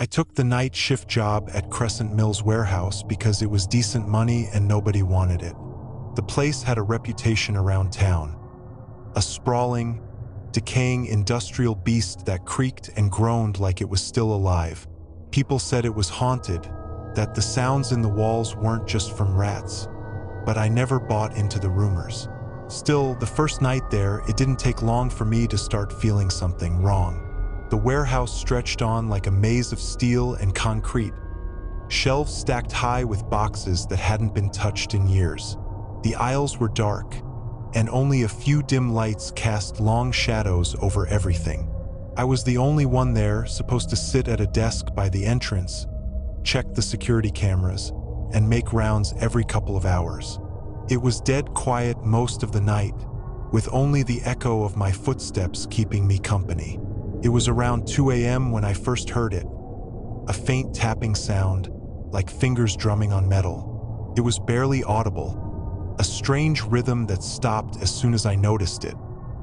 I took the night shift job at Crescent Mills warehouse because it was decent money and nobody wanted it. The place had a reputation around town. A sprawling, decaying industrial beast that creaked and groaned like it was still alive. People said it was haunted, that the sounds in the walls weren't just from rats. But I never bought into the rumors. Still, the first night there, it didn't take long for me to start feeling something wrong. The warehouse stretched on like a maze of steel and concrete, shelves stacked high with boxes that hadn't been touched in years. The aisles were dark, and only a few dim lights cast long shadows over everything. I was the only one there, supposed to sit at a desk by the entrance, check the security cameras, and make rounds every couple of hours. It was dead quiet most of the night, with only the echo of my footsteps keeping me company. It was around 2 a.m. when I first heard it, a faint tapping sound, like fingers drumming on metal. It was barely audible, a strange rhythm that stopped as soon as I noticed it.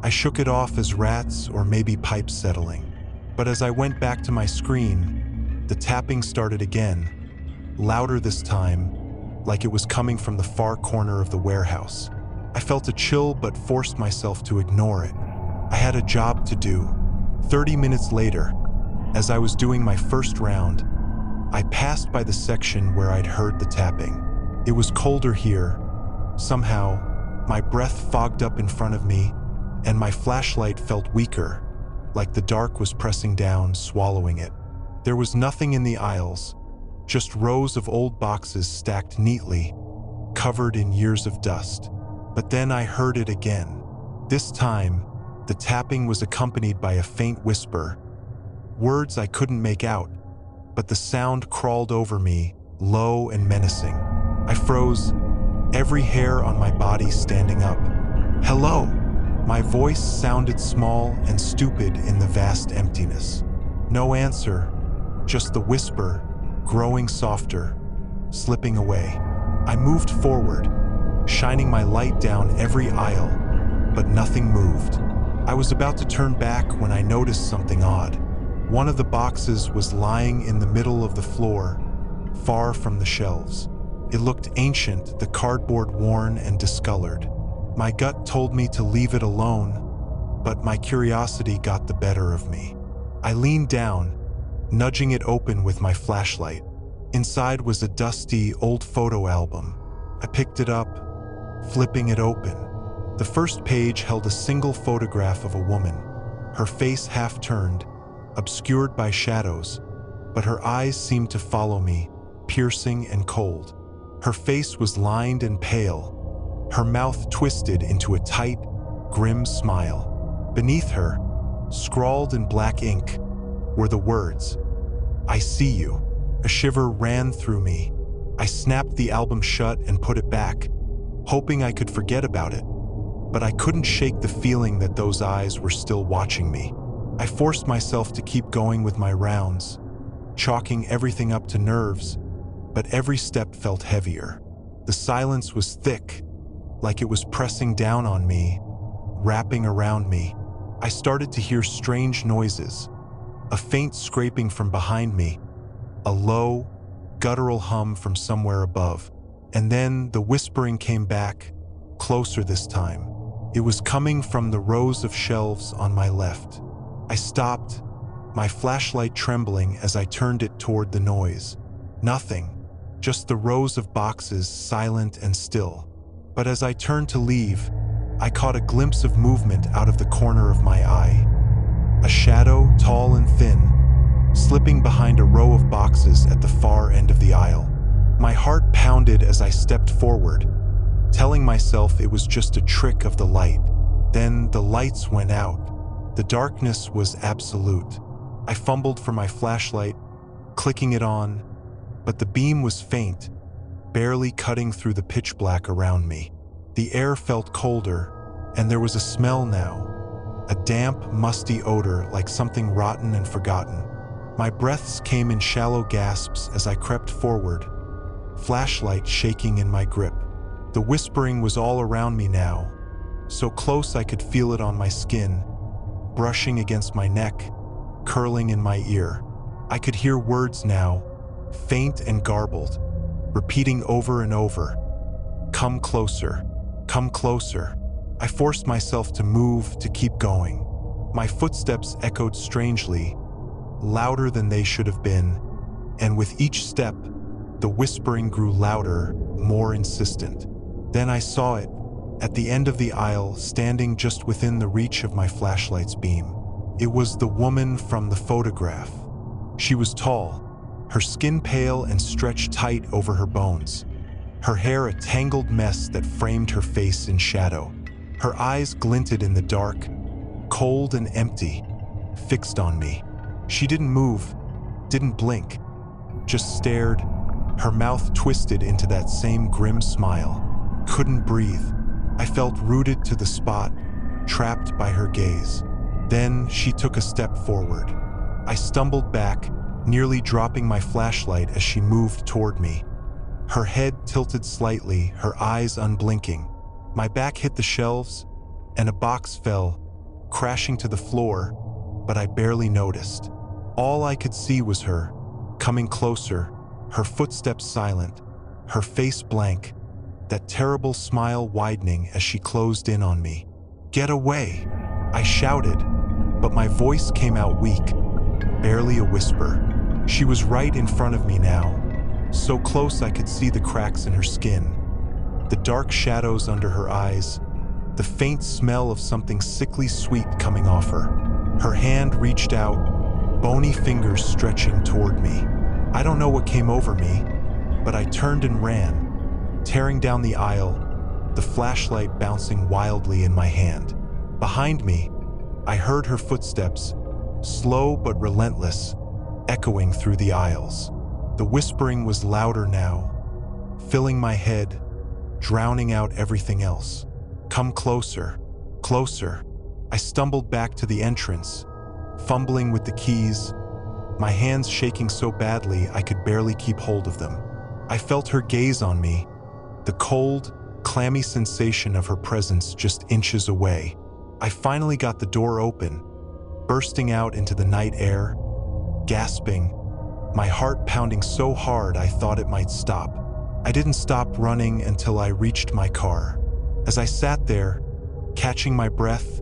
I shook it off as rats or maybe pipes settling. But as I went back to my screen, the tapping started again, louder this time, like it was coming from the far corner of the warehouse. I felt a chill but forced myself to ignore it. I had a job to do. 30 minutes later, as I was doing my first round, I passed by the section where I'd heard the tapping. It was colder here. Somehow, my breath fogged up in front of me, and my flashlight felt weaker, like the dark was pressing down, swallowing it. There was nothing in the aisles, just rows of old boxes stacked neatly, covered in years of dust. But then I heard it again. This time, the tapping was accompanied by a faint whisper, words I couldn't make out, but the sound crawled over me, low and menacing. I froze, every hair on my body standing up. "Hello!" My voice sounded small and stupid in the vast emptiness. No answer, just the whisper, growing softer, slipping away. I moved forward, shining my light down every aisle, but nothing moved. I was about to turn back when I noticed something odd. One of the boxes was lying in the middle of the floor, far from the shelves. It looked ancient, the cardboard worn and discolored. My gut told me to leave it alone, but my curiosity got the better of me. I leaned down, nudging it open with my flashlight. Inside was a dusty, old photo album. I picked it up, flipping it open. The first page held a single photograph of a woman, her face half-turned, obscured by shadows, but her eyes seemed to follow me, piercing and cold. Her face was lined and pale, her mouth twisted into a tight, grim smile. Beneath her, scrawled in black ink, were the words, "I see you." A shiver ran through me. I snapped the album shut and put it back, hoping I could forget about it. But I couldn't shake the feeling that those eyes were still watching me. I forced myself to keep going with my rounds, chalking everything up to nerves, but every step felt heavier. The silence was thick, like it was pressing down on me, wrapping around me. I started to hear strange noises, a faint scraping from behind me, a low, guttural hum from somewhere above. And then the whispering came back, closer this time. It was coming from the rows of shelves on my left. I stopped, my flashlight trembling as I turned it toward the noise. Nothing, just the rows of boxes, silent and still. But as I turned to leave, I caught a glimpse of movement out of the corner of my eye. A shadow, tall and thin, slipping behind a row of boxes at the far end of the aisle. My heart pounded as I stepped forward, telling myself it was just a trick of the light. Then the lights went out. The darkness was absolute. I fumbled for my flashlight, clicking it on, but the beam was faint, barely cutting through the pitch black around me. The air felt colder, and there was a smell now, a damp, musty odor like something rotten and forgotten. My breaths came in shallow gasps as I crept forward, flashlight shaking in my grip. The whispering was all around me now, so close I could feel it on my skin, brushing against my neck, curling in my ear. I could hear words now, faint and garbled, repeating over and over. Come closer, come closer. I forced myself to move, to keep going. My footsteps echoed strangely, louder than they should have been, and with each step, the whispering grew louder, more insistent. Then I saw it, at the end of the aisle, standing just within the reach of my flashlight's beam. It was the woman from the photograph. She was tall, her skin pale and stretched tight over her bones, her hair a tangled mess that framed her face in shadow. Her eyes glinted in the dark, cold and empty, fixed on me. She didn't move, didn't blink, just stared, her mouth twisted into that same grim smile. Couldn't breathe. I felt rooted to the spot, trapped by her gaze. Then she took a step forward. I stumbled back, nearly dropping my flashlight as she moved toward me. Her head tilted slightly, her eyes unblinking. My back hit the shelves, and a box fell, crashing to the floor, but I barely noticed. All I could see was her, coming closer, her footsteps silent, her face blank, that terrible smile widening as she closed in on me. Get away! I shouted, but my voice came out weak, barely a whisper. She was right in front of me now, so close I could see the cracks in her skin, the dark shadows under her eyes, the faint smell of something sickly sweet coming off her. Her hand reached out, bony fingers stretching toward me. I don't know what came over me, but I turned and ran, tearing down the aisle, the flashlight bouncing wildly in my hand. Behind me, I heard her footsteps, slow but relentless, echoing through the aisles. The whispering was louder now, filling my head, drowning out everything else. Come closer, closer. I stumbled back to the entrance, fumbling with the keys, my hands shaking so badly I could barely keep hold of them. I felt her gaze on me, the cold, clammy sensation of her presence just inches away. I finally got the door open, bursting out into the night air, gasping, my heart pounding so hard I thought it might stop. I didn't stop running until I reached my car. As I sat there, catching my breath,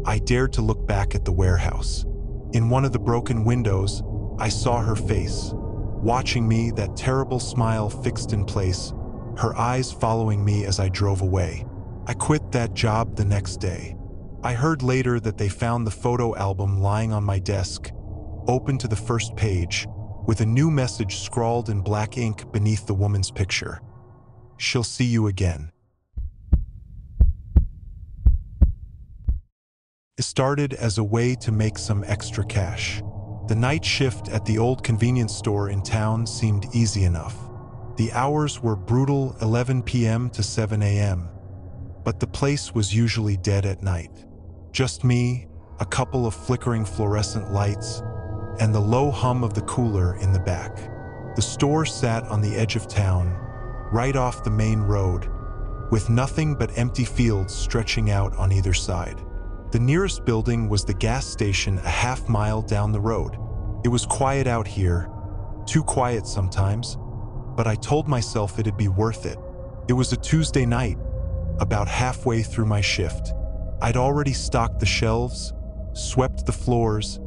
I dared to look back at the warehouse. In one of the broken windows, I saw her face, watching me, that terrible smile fixed in place, her eyes following me as I drove away. I quit that job the next day. I heard later that they found the photo album lying on my desk, open to the first page, with a new message scrawled in black ink beneath the woman's picture. She'll see you again. It started as a way to make some extra cash. The night shift at the old convenience store in town seemed easy enough. The hours were brutal, 11 p.m. to 7 a.m., but the place was usually dead at night. Just me, a couple of flickering fluorescent lights, and the low hum of the cooler in the back. The store sat on the edge of town, right off the main road, with nothing but empty fields stretching out on either side. The nearest building was the gas station a half-mile down the road. It was quiet out here, too quiet sometimes, but I told myself it'd be worth it. It was a Tuesday night, about halfway through my shift. I'd already stocked the shelves, swept the floors,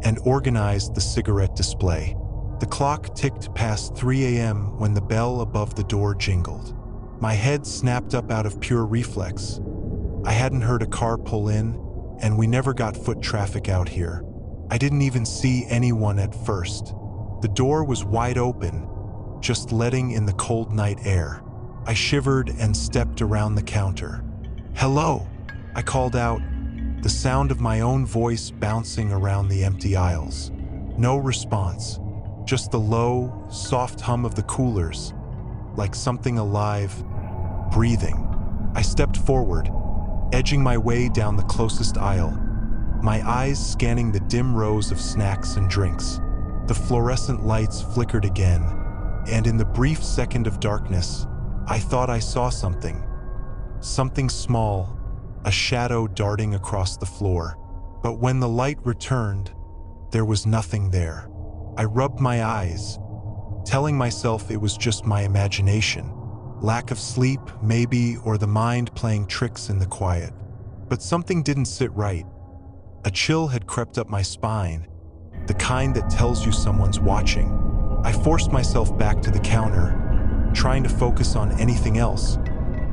and organized the cigarette display. The clock ticked past 3 a.m. when the bell above the door jingled. My head snapped up out of pure reflex. I hadn't heard a car pull in, and we never got foot traffic out here. I didn't even see anyone at first. The door was wide open, just letting in the cold night air. I shivered and stepped around the counter. "Hello," I called out, the sound of my own voice bouncing around the empty aisles. No response, just the low, soft hum of the coolers, like something alive, breathing. I stepped forward, edging my way down the closest aisle, my eyes scanning the dim rows of snacks and drinks. The fluorescent lights flickered again, and in the brief second of darkness, I thought I saw something. Something small, a shadow darting across the floor. But when the light returned, there was nothing there. I rubbed my eyes, telling myself it was just my imagination. Lack of sleep, maybe, or the mind playing tricks in the quiet. But something didn't sit right. A chill had crept up my spine, the kind that tells you someone's watching. I forced myself back to the counter, trying to focus on anything else,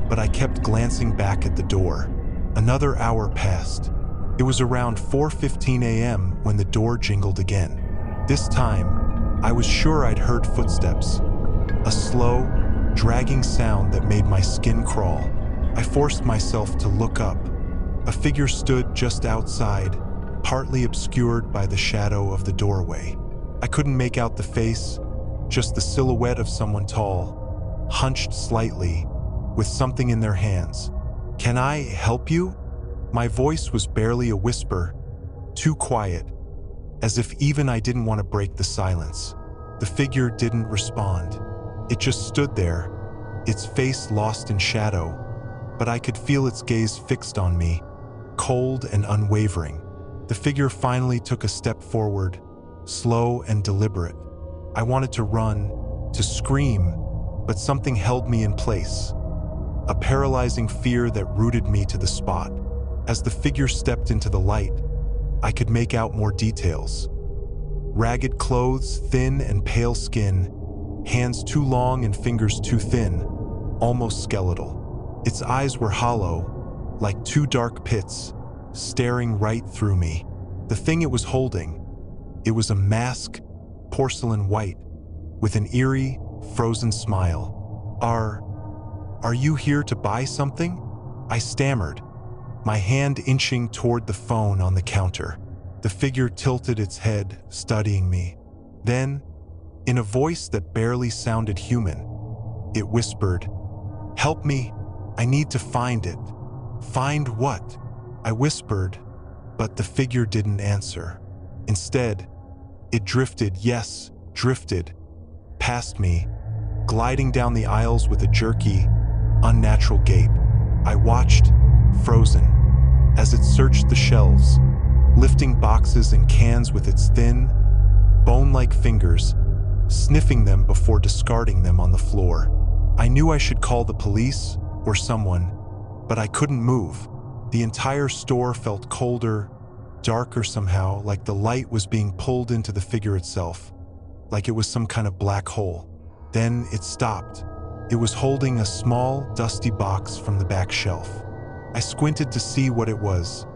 but I kept glancing back at the door. Another hour passed. It was around 4:15 a.m. when the door jingled again. This time, I was sure I'd heard footsteps. A slow, dragging sound that made my skin crawl. I forced myself to look up. A figure stood just outside, partly obscured by the shadow of the doorway. I couldn't make out the face, just the silhouette of someone tall, hunched slightly, with something in their hands. "Can I help you?" My voice was barely a whisper, too quiet, as if even I didn't want to break the silence. The figure didn't respond. It just stood there, its face lost in shadow, but I could feel its gaze fixed on me, cold and unwavering. The figure finally took a step forward, slow and deliberate. I wanted to run, to scream, but something held me in place. A paralyzing fear that rooted me to the spot. As the figure stepped into the light, I could make out more details. Ragged clothes, thin and pale skin, hands too long and fingers too thin, almost skeletal. Its eyes were hollow, like two dark pits, staring right through me. The thing it was holding, it was a mask, porcelain white, with an eerie, frozen smile. Are you here to buy something?" I stammered, my hand inching toward the phone on the counter. The figure tilted its head, studying me. Then, in a voice that barely sounded human, it whispered, "Help me, I need to find it." "Find what?" I whispered, but the figure didn't answer. Instead, it drifted, past me, gliding down the aisles with a jerky, unnatural gait. I watched, frozen, as it searched the shelves, lifting boxes and cans with its thin, bone-like fingers, sniffing them before discarding them on the floor. I knew I should call the police or someone, but I couldn't move. The entire store felt colder, darker somehow, like the light was being pulled into the figure itself, like it was some kind of black hole. Then it stopped. It was holding a small, dusty box from the back shelf. I squinted to see what it was.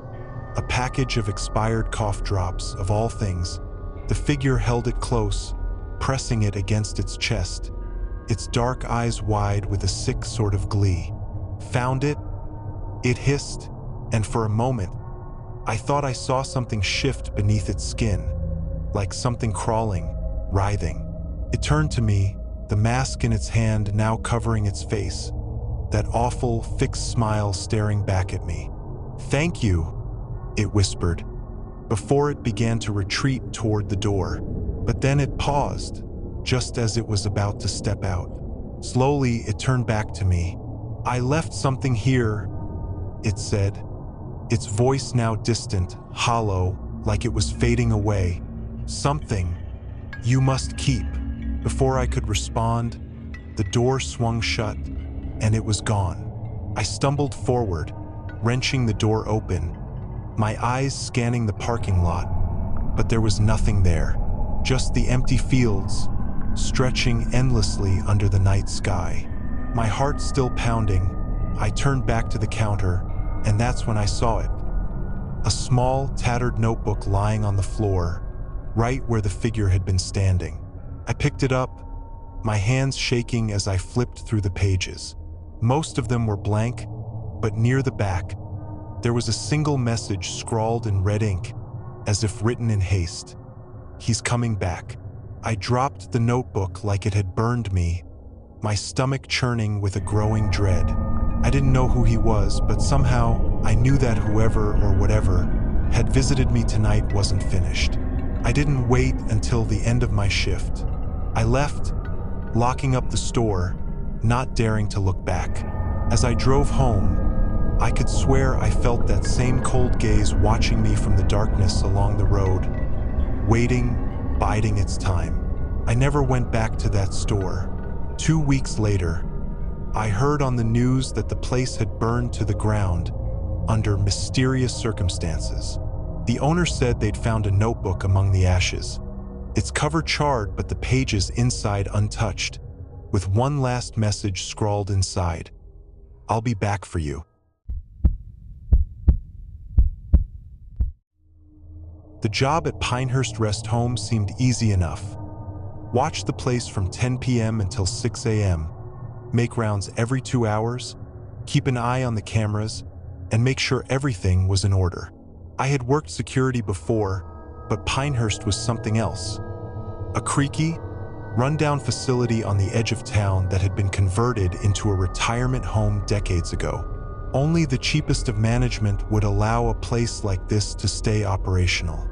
A package of expired cough drops, of all things. The figure held it close, pressing it against its chest, its dark eyes wide with a sick sort of glee. "Found it?" It hissed, and for a moment, I thought I saw something shift beneath its skin, like something crawling, writhing. It turned to me, the mask in its hand now covering its face, that awful, fixed smile staring back at me. "Thank you," it whispered, before it began to retreat toward the door. But then it paused, just as it was about to step out. Slowly, it turned back to me. "I left something here," it said, its voice now distant, hollow, like it was fading away. "Something you must keep." Before I could respond, the door swung shut, and it was gone. I stumbled forward, wrenching the door open, my eyes scanning the parking lot, but there was nothing there, just the empty fields, stretching endlessly under the night sky. My heart still pounding, I turned back to the counter, and that's when I saw it. A small, tattered notebook lying on the floor, right where the figure had been standing. I picked it up, my hands shaking as I flipped through the pages. Most of them were blank, but near the back, there was a single message scrawled in red ink, as if written in haste. "He's coming back." I dropped the notebook like it had burned me, my stomach churning with a growing dread. I didn't know who he was, but somehow I knew that whoever or whatever had visited me tonight wasn't finished. I didn't wait until the end of my shift. I left, locking up the store, not daring to look back. As I drove home, I could swear I felt that same cold gaze watching me from the darkness along the road, waiting, biding its time. I never went back to that store. 2 weeks later, I heard on the news that the place had burned to the ground under mysterious circumstances. The owner said they'd found a notebook among the ashes. Its cover charred, but the pages inside untouched, with one last message scrawled inside: "I'll be back for you." The job at Pinehurst Rest Home seemed easy enough. Watch the place from 10 p.m. until 6 a.m., make rounds every 2 hours, keep an eye on the cameras, and make sure everything was in order. I had worked security before, but Pinehurst was something else. A creaky, rundown facility on the edge of town that had been converted into a retirement home decades ago. Only the cheapest of management would allow a place like this to stay operational.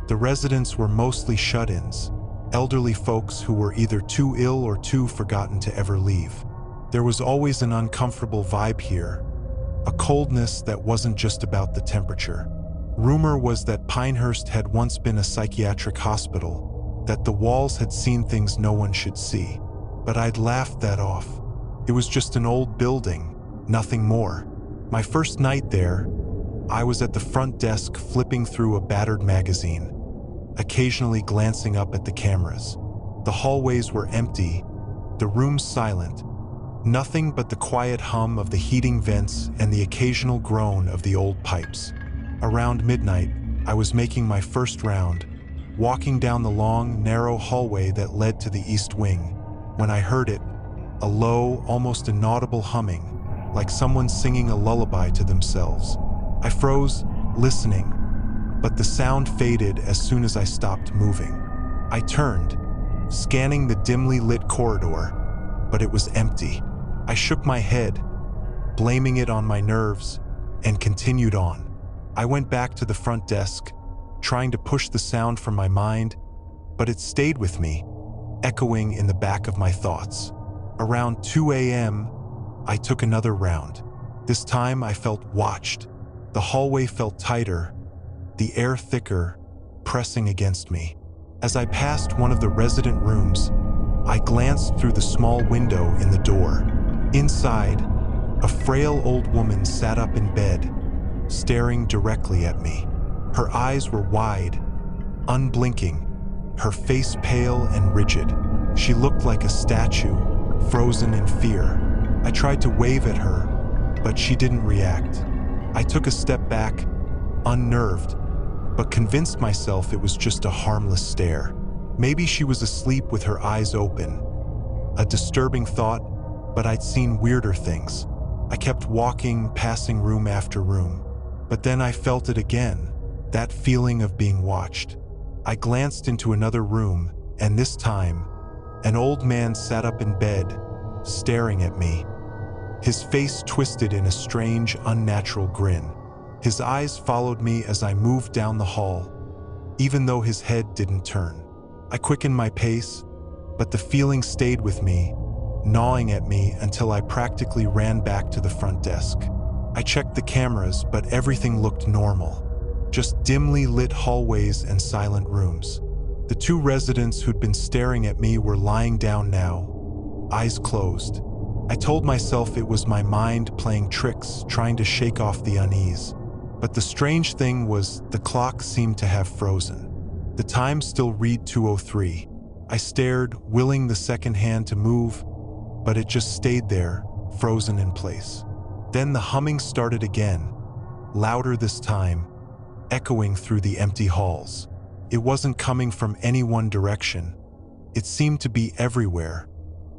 The residents were mostly shut-ins, elderly folks who were either too ill or too forgotten to ever leave. There was always an uncomfortable vibe here, a coldness that wasn't just about the temperature. Rumor was that Pinehurst had once been a psychiatric hospital, that the walls had seen things no one should see. But I'd laughed that off. It was just an old building, nothing more. My first night there, I was at the front desk flipping through a battered magazine, occasionally glancing up at the cameras. The hallways were empty, the rooms silent, nothing but the quiet hum of the heating vents and the occasional groan of the old pipes. Around midnight, I was making my first round, walking down the long, narrow hallway that led to the east wing, when I heard it, a low, almost inaudible humming, like someone singing a lullaby to themselves. I froze, listening, but the sound faded as soon as I stopped moving. I turned, scanning the dimly lit corridor, but it was empty. I shook my head, blaming it on my nerves, and continued on. I went back to the front desk, trying to push the sound from my mind, but it stayed with me, echoing in the back of my thoughts. Around 2 a.m., I took another round. This time I felt watched. The hallway felt tighter, the air thicker, pressing against me. As I passed one of the resident rooms, I glanced through the small window in the door. Inside, a frail old woman sat up in bed, staring directly at me. Her eyes were wide, unblinking, her face pale and rigid. She looked like a statue, frozen in fear. I tried to wave at her, but she didn't react. I took a step back, unnerved, but convinced myself it was just a harmless stare. Maybe she was asleep with her eyes open. A disturbing thought, but I'd seen weirder things. I kept walking, passing room after room. But then I felt it again, that feeling of being watched. I glanced into another room, and this time, an old man sat up in bed, staring at me. His face twisted in a strange, unnatural grin. His eyes followed me as I moved down the hall, even though his head didn't turn. I quickened my pace, but the feeling stayed with me, gnawing at me until I practically ran back to the front desk. I checked the cameras, but everything looked normal. Just dimly lit hallways and silent rooms. The two residents who'd been staring at me were lying down now, eyes closed. I told myself it was my mind playing tricks, trying to shake off the unease. But the strange thing was, the clock seemed to have frozen. The time still read 2:03. I stared, willing the second hand to move, but it just stayed there, frozen in place. Then the humming started again, louder this time, echoing through the empty halls. It wasn't coming from any one direction. It seemed to be everywhere,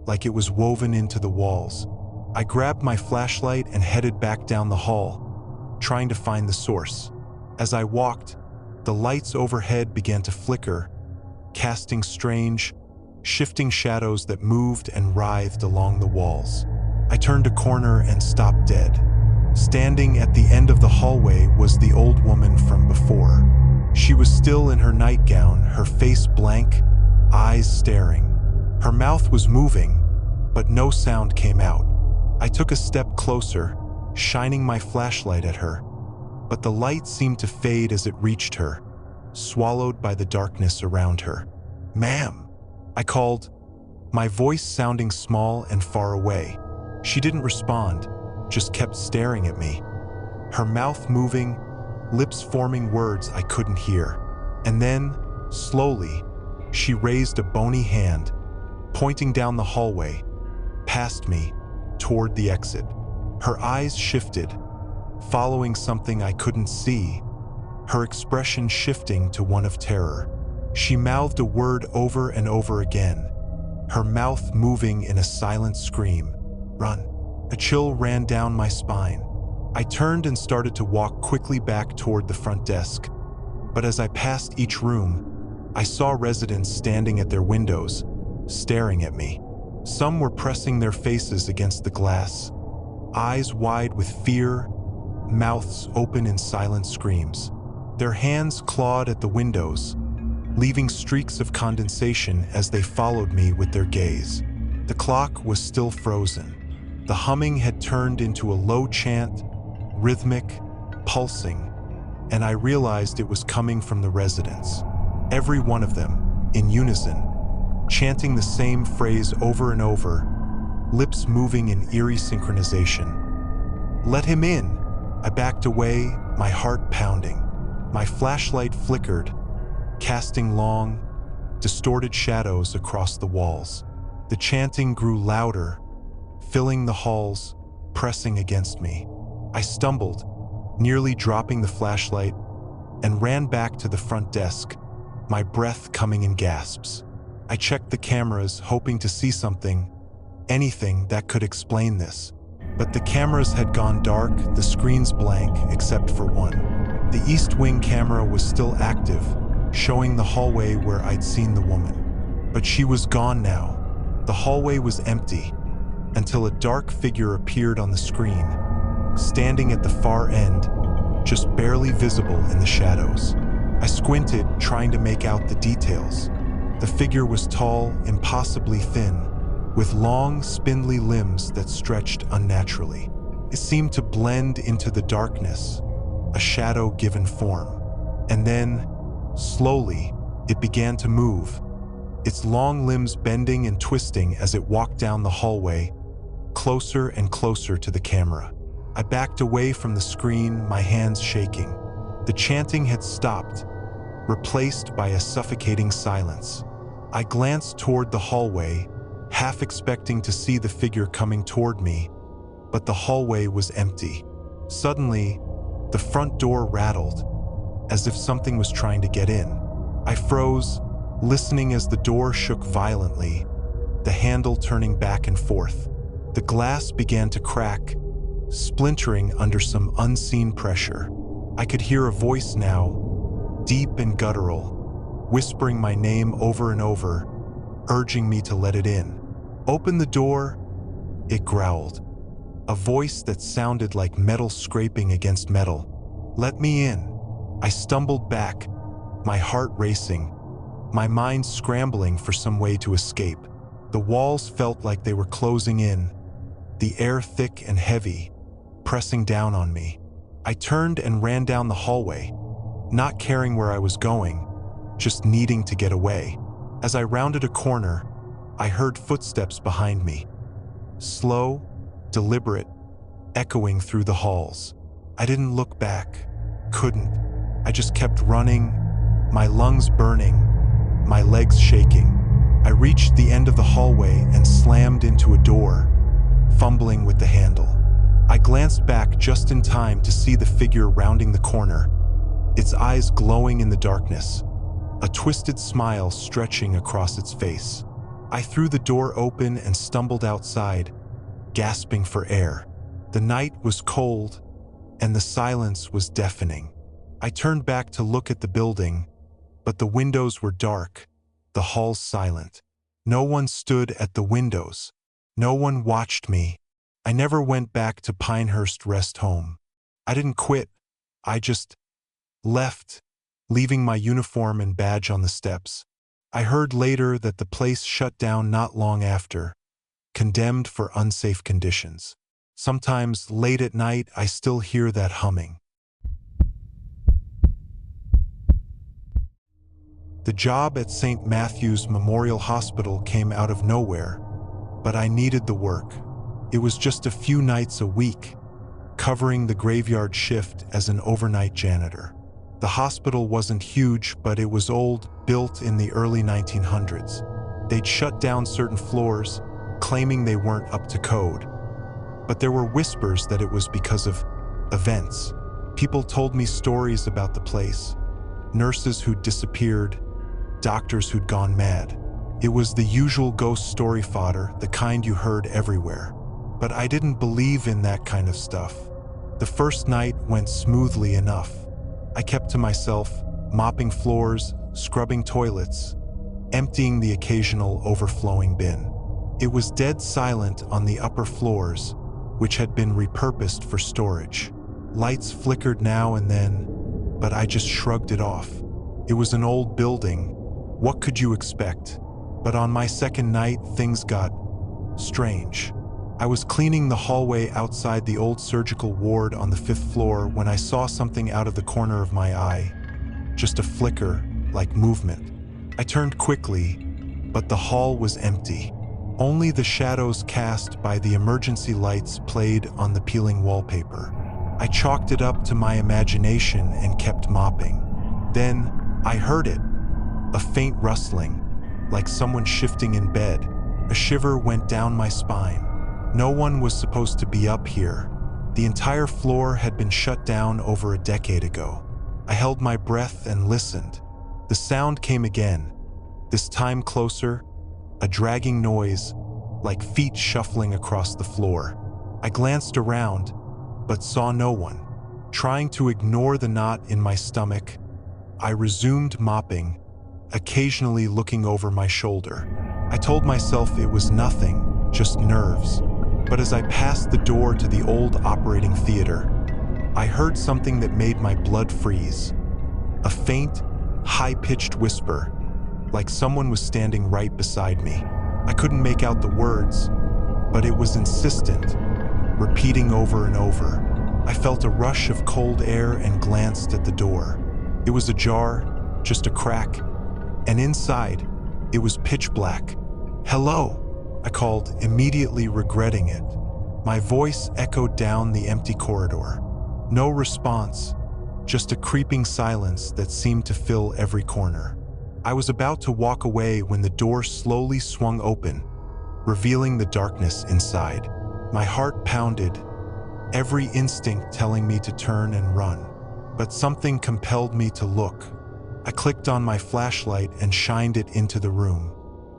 like it was woven into the walls. I grabbed my flashlight and headed back down the hall, trying to find the source. As I walked, the lights overhead began to flicker, casting strange, shifting shadows that moved and writhed along the walls. I turned a corner and stopped dead. Standing at the end of the hallway was the old woman from before. She was still in her nightgown, her face blank, eyes staring. Her mouth was moving, but no sound came out. I took a step closer, shining my flashlight at her, but the light seemed to fade as it reached her, swallowed by the darkness around her. "Ma'am," I called, my voice sounding small and far away. She didn't respond, just kept staring at me, her mouth moving, lips forming words I couldn't hear. And then, slowly, she raised a bony hand, pointing down the hallway, past me, toward the exit. Her eyes shifted, following something I couldn't see, her expression shifting to one of terror. She mouthed a word over and over again, her mouth moving in a silent scream. "Run." A chill ran down my spine. I turned and started to walk quickly back toward the front desk. But as I passed each room, I saw residents standing at their windows, staring at me. Some were pressing their faces against the glass, eyes wide with fear, mouths open in silent screams. Their hands clawed at the windows, leaving streaks of condensation as they followed me with their gaze. The clock was still frozen. The humming had turned into a low chant, rhythmic, pulsing, and I realized it was coming from the residents. Every one of them, in unison, chanting the same phrase over and over, lips moving in eerie synchronization. "Let him in." I backed away, my heart pounding. My flashlight flickered, casting long, distorted shadows across the walls. The chanting grew louder, filling the halls, pressing against me. I stumbled, nearly dropping the flashlight, and ran back to the front desk, my breath coming in gasps. I checked the cameras, hoping to see something, anything that could explain this. But the cameras had gone dark, the screens blank, except for one. The East Wing camera was still active, showing the hallway where I'd seen the woman. But she was gone now. The hallway was empty, until a dark figure appeared on the screen, standing at the far end, just barely visible in the shadows. I squinted, trying to make out the details. The figure was tall, impossibly thin, with long, spindly limbs that stretched unnaturally. It seemed to blend into the darkness, a shadow given form. And then, slowly, it began to move, its long limbs bending and twisting as it walked down the hallway, closer and closer to the camera. I backed away from the screen, my hands shaking. The chanting had stopped, replaced by a suffocating silence. I glanced toward the hallway, half expecting to see the figure coming toward me, but the hallway was empty. Suddenly, the front door rattled, as if something was trying to get in. I froze, listening as the door shook violently, the handle turning back and forth. The glass began to crack, splintering under some unseen pressure. I could hear a voice now, deep and guttural, whispering my name over and over, urging me to let it in. "Open the door," it growled, a voice that sounded like metal scraping against metal. "Let me in." I stumbled back, my heart racing, my mind scrambling for some way to escape. The walls felt like they were closing in, the air thick and heavy, pressing down on me. I turned and ran down the hallway, not caring where I was going, just needing to get away. As I rounded a corner, I heard footsteps behind me, slow, deliberate, echoing through the halls. I didn't look back, couldn't. I just kept running, my lungs burning, my legs shaking. I reached the end of the hallway and slammed into a door, fumbling with the handle. I glanced back just in time to see the figure rounding the corner, its eyes glowing in the darkness, a twisted smile stretching across its face. I threw the door open and stumbled outside, gasping for air. The night was cold, and the silence was deafening. I turned back to look at the building, but the windows were dark, the halls silent. No one stood at the windows. No one watched me. I never went back to Pinehurst Rest Home. I didn't quit. I just left, leaving my uniform and badge on the steps. I heard later that the place shut down not long after, condemned for unsafe conditions. Sometimes late at night, I still hear that humming. The job at St. Matthew's Memorial Hospital came out of nowhere, but I needed the work. It was just a few nights a week, covering the graveyard shift as an overnight janitor. The hospital wasn't huge, but it was old, built in the early 1900s. They'd shut down certain floors, claiming they weren't up to code. But there were whispers that it was because of events. People told me stories about the place. Nurses who'd disappeared, doctors who'd gone mad. It was the usual ghost story fodder, the kind you heard everywhere. But I didn't believe in that kind of stuff. The first night went smoothly enough. I kept to myself, mopping floors, scrubbing toilets, emptying the occasional overflowing bin. It was dead silent on the upper floors, which had been repurposed for storage. Lights flickered now and then, but I just shrugged it off. It was an old building. What could you expect? But on my second night, things got strange. I was cleaning the hallway outside the old surgical ward on the 5th floor when I saw something out of the corner of my eye. Just a flicker, like movement. I turned quickly, but the hall was empty. Only the shadows cast by the emergency lights played on the peeling wallpaper. I chalked it up to my imagination and kept mopping. Then I heard it, a faint rustling, like someone shifting in bed. A shiver went down my spine. No one was supposed to be up here. The entire floor had been shut down over a decade ago. I held my breath and listened. The sound came again, this time closer, a dragging noise, like feet shuffling across the floor. I glanced around, but saw no one. Trying to ignore the knot in my stomach, I resumed mopping, occasionally looking over my shoulder. I told myself it was nothing, just nerves. But as I passed the door to the old operating theater, I heard something that made my blood freeze. A faint, high-pitched whisper, like someone was standing right beside me. I couldn't make out the words, but it was insistent, repeating over and over. I felt a rush of cold air and glanced at the door. It was ajar, just a crack, and inside, it was pitch black. "Hello," I called, immediately regretting it. My voice echoed down the empty corridor. No response, just a creeping silence that seemed to fill every corner. I was about to walk away when the door slowly swung open, revealing the darkness inside. My heart pounded, every instinct telling me to turn and run. But something compelled me to look. I clicked on my flashlight and shined it into the room.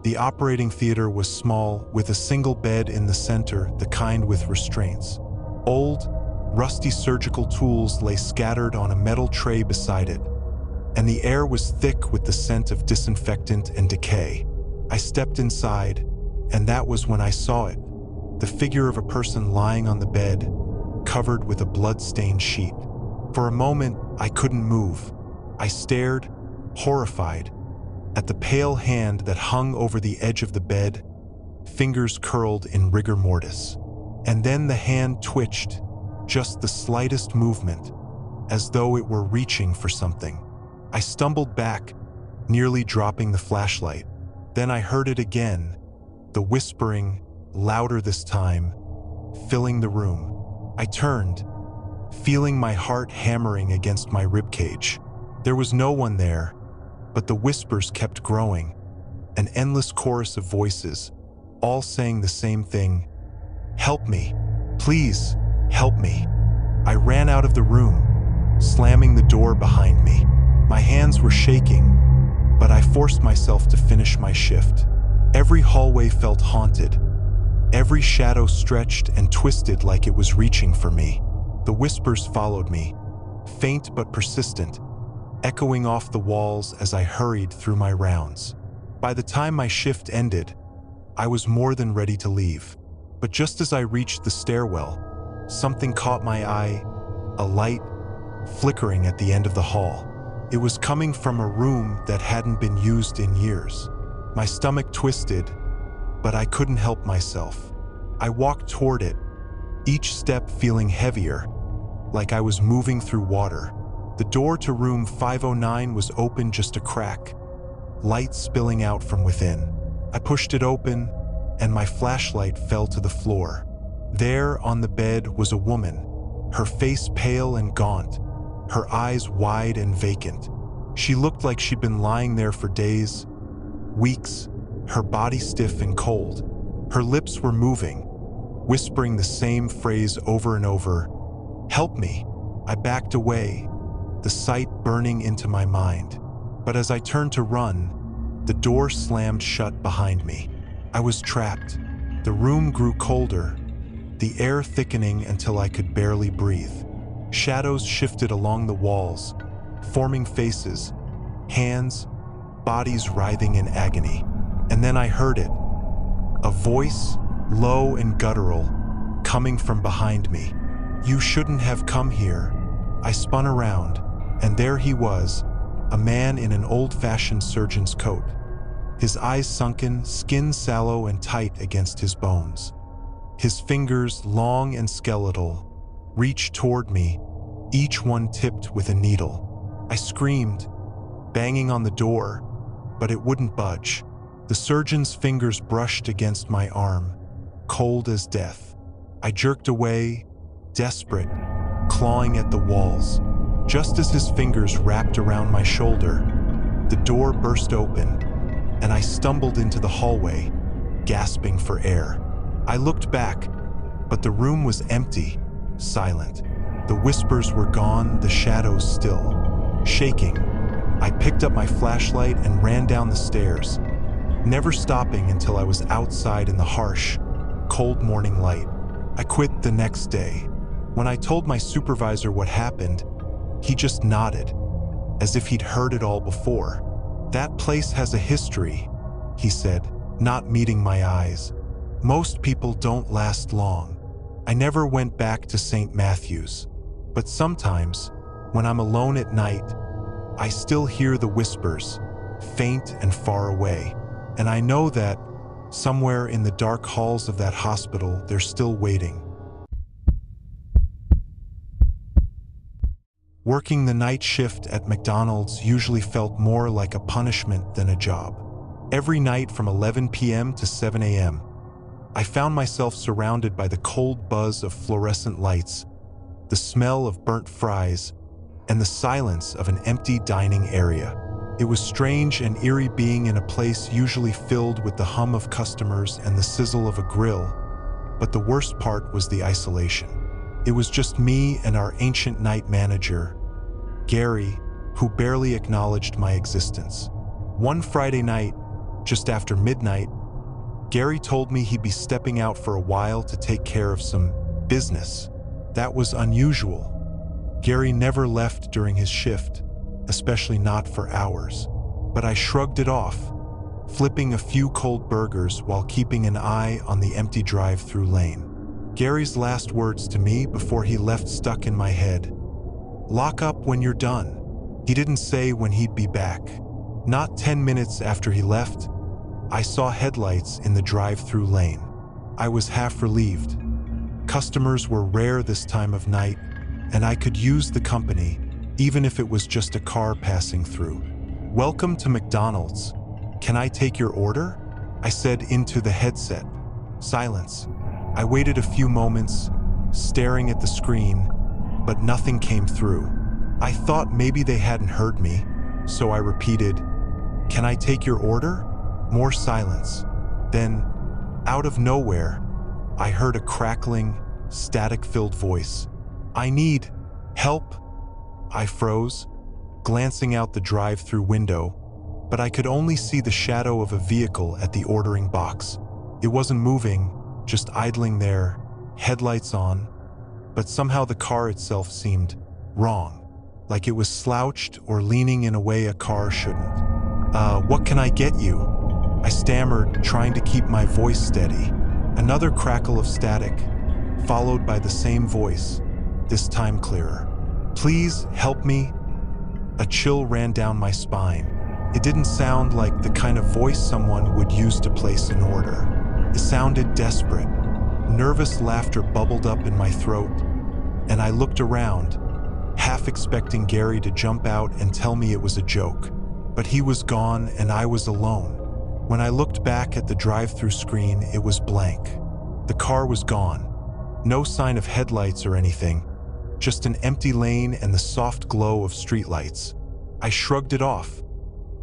The operating theater was small, with a single bed in the center, the kind with restraints. Old, rusty surgical tools lay scattered on a metal tray beside it, and the air was thick with the scent of disinfectant and decay. I stepped inside, and that was when I saw it, the figure of a person lying on the bed, covered with a blood-stained sheet. For a moment, I couldn't move. I stared, horrified, at the pale hand that hung over the edge of the bed, fingers curled in rigor mortis. And then the hand twitched, just the slightest movement, as though it were reaching for something. I stumbled back, nearly dropping the flashlight. Then I heard it again, the whispering, louder this time, filling the room. I turned, feeling my heart hammering against my ribcage. There was no one there, but the whispers kept growing, an endless chorus of voices, all saying the same thing. "Help me. Please, help me." I ran out of the room, slamming the door behind me. My hands were shaking, but I forced myself to finish my shift. Every hallway felt haunted. Every shadow stretched and twisted like it was reaching for me. The whispers followed me, faint but persistent, echoing off the walls as I hurried through my rounds. By the time my shift ended, I was more than ready to leave. But just as I reached the stairwell, something caught my eye, a light flickering at the end of the hall. It was coming from a room that hadn't been used in years. My stomach twisted, but I couldn't help myself. I walked toward it, each step feeling heavier, like I was moving through water. The door to room 509 was open just a crack, light spilling out from within. I pushed it open, and my flashlight fell to the floor. There on the bed was a woman, her face pale and gaunt, her eyes wide and vacant. She looked like she'd been lying there for days, weeks, her body stiff and cold. Her lips were moving, whispering the same phrase over and over, "Help me." I backed away, the sight burning into my mind. But as I turned to run, the door slammed shut behind me. I was trapped. The room grew colder, the air thickening until I could barely breathe. Shadows shifted along the walls, forming faces, hands, bodies writhing in agony. And then I heard it, a voice, low and guttural, coming from behind me. "You shouldn't have come here." I spun around, and there he was, a man in an old-fashioned surgeon's coat. His eyes sunken, skin sallow and tight against his bones. His fingers, long and skeletal, reached toward me, each one tipped with a needle. I screamed, banging on the door, but it wouldn't budge. The surgeon's fingers brushed against my arm, cold as death. I jerked away, desperate, clawing at the walls. Just as his fingers wrapped around my shoulder, the door burst open, and I stumbled into the hallway, gasping for air. I looked back, but the room was empty, silent. The whispers were gone, the shadows still. Shaking, I picked up my flashlight and ran down the stairs, never stopping until I was outside in the harsh, cold morning light. I quit the next day. When I told my supervisor what happened, he just nodded, as if he'd heard it all before. "That place has a history," he said, not meeting my eyes. "Most people don't last long." I never went back to St. Matthew's, but sometimes, when I'm alone at night, I still hear the whispers, faint and far away. And I know that, somewhere in the dark halls of that hospital, they're still waiting. Working the night shift at McDonald's usually felt more like a punishment than a job. Every night from 11 p.m. to 7 a.m., I found myself surrounded by the cold buzz of fluorescent lights, the smell of burnt fries, and the silence of an empty dining area. It was strange and eerie being in a place usually filled with the hum of customers and the sizzle of a grill, but the worst part was the isolation. It was just me and our ancient night manager, Gary, who barely acknowledged my existence. One Friday night, just after midnight, Gary told me he'd be stepping out for a while to take care of some business. That was unusual. Gary never left during his shift, especially not for hours. But I shrugged it off, flipping a few cold burgers while keeping an eye on the empty drive-through lane. Gary's last words to me before he left stuck in my head. "Lock up when you're done." He didn't say when he'd be back. Not 10 minutes after he left, I saw headlights in the drive-through lane. I was half relieved. Customers were rare this time of night, and I could use the company, even if it was just a car passing through. "Welcome to McDonald's. Can I take your order?" I said into the headset. Silence. I waited a few moments, staring at the screen, but nothing came through. I thought maybe they hadn't heard me, so I repeated, "Can I take your order?" More silence. Then, out of nowhere, I heard a crackling, static-filled voice. "I need help." I froze, glancing out the drive-through window, but I could only see the shadow of a vehicle at the ordering box. It wasn't moving, just idling there, headlights on, but somehow the car itself seemed wrong, like it was slouched or leaning in a way a car shouldn't. What can I get you?" I stammered, trying to keep my voice steady. Another crackle of static, followed by the same voice, this time clearer. "Please help me." A chill ran down my spine. It didn't sound like the kind of voice someone would use to place an order. It sounded desperate. Nervous laughter bubbled up in my throat, and I looked around, half expecting Gary to jump out and tell me it was a joke. But he was gone and I was alone. When I looked back at the drive-through screen, it was blank. The car was gone. No sign of headlights or anything, just an empty lane and the soft glow of streetlights. I shrugged it off,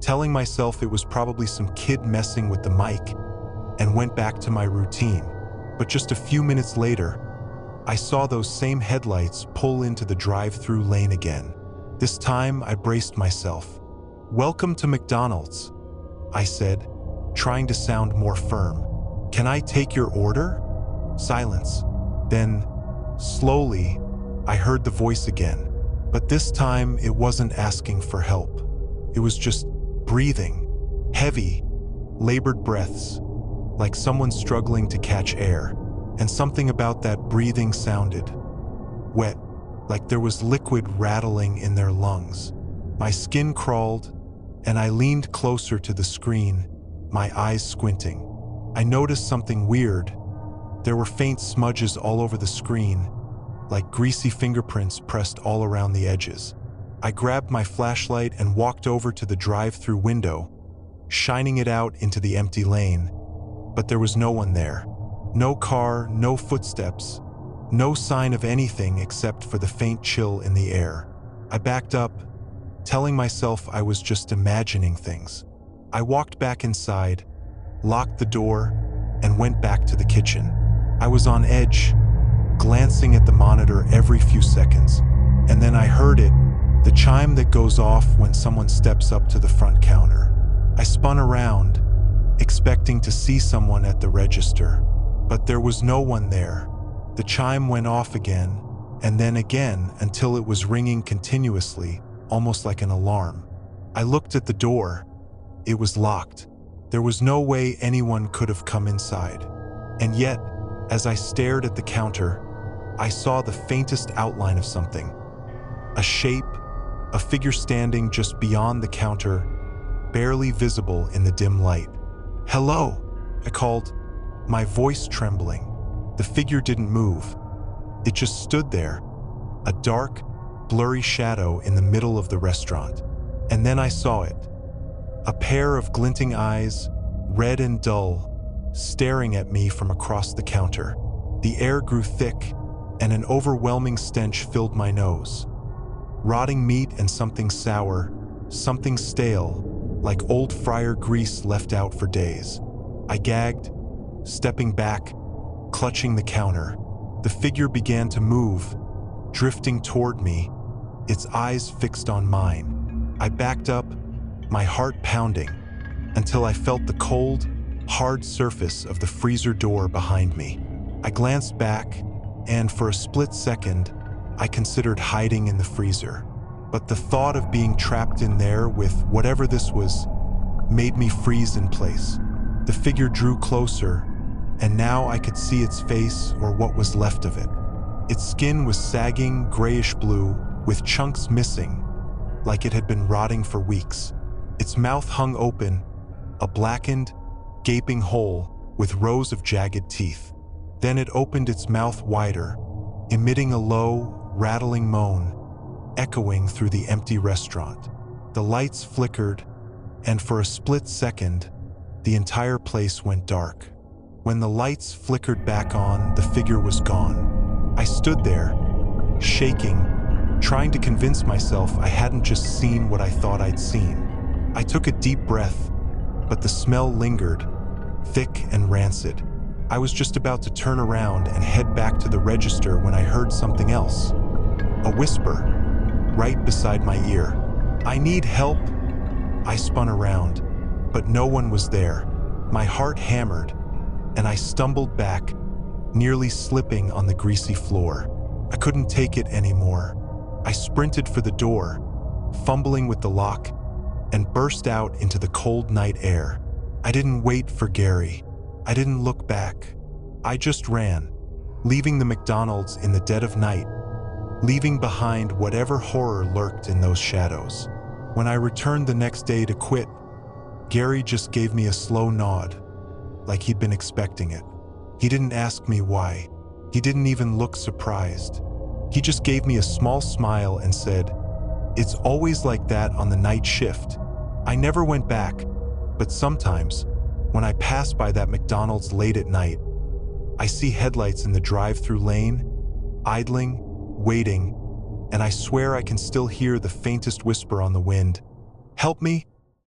telling myself it was probably some kid messing with the mic, and went back to my routine. But just a few minutes later, I saw those same headlights pull into the drive-through lane again. This time, I braced myself. "Welcome to McDonald's," I said, trying to sound more firm. "Can I take your order?" Silence. Then, slowly, I heard the voice again. But this time, it wasn't asking for help. It was just breathing, heavy, labored breaths, like someone struggling to catch air. And something about that breathing sounded wet, like there was liquid rattling in their lungs. My skin crawled, and I leaned closer to the screen, my eyes squinting. I noticed something weird. There were faint smudges all over the screen, like greasy fingerprints pressed all around the edges. I grabbed my flashlight and walked over to the drive-through window, shining it out into the empty lane. But there was no one there. No car, no footsteps, no sign of anything except for the faint chill in the air. I backed up, telling myself I was just imagining things. I walked back inside, locked the door, and went back to the kitchen. I was on edge, glancing at the monitor every few seconds. And then I heard it, the chime that goes off when someone steps up to the front counter. I spun around, expecting to see someone at the register. But there was no one there. The chime went off again, and then again until it was ringing continuously, almost like an alarm. I looked at the door. It was locked. There was no way anyone could have come inside. And yet, as I stared at the counter, I saw the faintest outline of something. A shape, a figure standing just beyond the counter, barely visible in the dim light. "Hello," I called, my voice trembling. The figure didn't move. It just stood there, a dark, blurry shadow in the middle of the restaurant. And then I saw it. A pair of glinting eyes, red and dull, staring at me from across the counter. The air grew thick, and an overwhelming stench filled my nose. Rotting meat and something sour, something stale, like old fryer grease left out for days. I gagged, stepping back, clutching the counter. The figure began to move, drifting toward me, its eyes fixed on mine. I backed up, my heart pounding, until I felt the cold, hard surface of the freezer door behind me. I glanced back, and for a split second, I considered hiding in the freezer. But the thought of being trapped in there with whatever this was made me freeze in place. The figure drew closer, and now I could see its face, or what was left of it. Its skin was sagging, grayish-blue, with chunks missing, like it had been rotting for weeks. Its mouth hung open, a blackened, gaping hole with rows of jagged teeth. Then it opened its mouth wider, emitting a low, rattling moan, echoing through the empty restaurant. The lights flickered, and for a split second, the entire place went dark. When the lights flickered back on, the figure was gone. I stood there, shaking, trying to convince myself I hadn't just seen what I thought I'd seen. I took a deep breath, but the smell lingered, thick and rancid. I was just about to turn around and head back to the register when I heard something else. A whisper, right beside my ear. "I need help." I spun around, but no one was there. My heart hammered, and I stumbled back, nearly slipping on the greasy floor. I couldn't take it anymore. I sprinted for the door, fumbling with the lock, and burst out into the cold night air. I didn't wait for Gary. I didn't look back. I just ran, leaving the McDonald's in the dead of night, leaving behind whatever horror lurked in those shadows. When I returned the next day to quit, Gary just gave me a slow nod, like he'd been expecting it. He didn't ask me why. He didn't even look surprised. He just gave me a small smile and said, "It's always like that on the night shift." I I never went back, but sometimes, when I pass by that McDonald's late at night, I see headlights in the drive-through lane, idling, waiting, and I swear I can still hear the faintest whisper on the wind. Help me,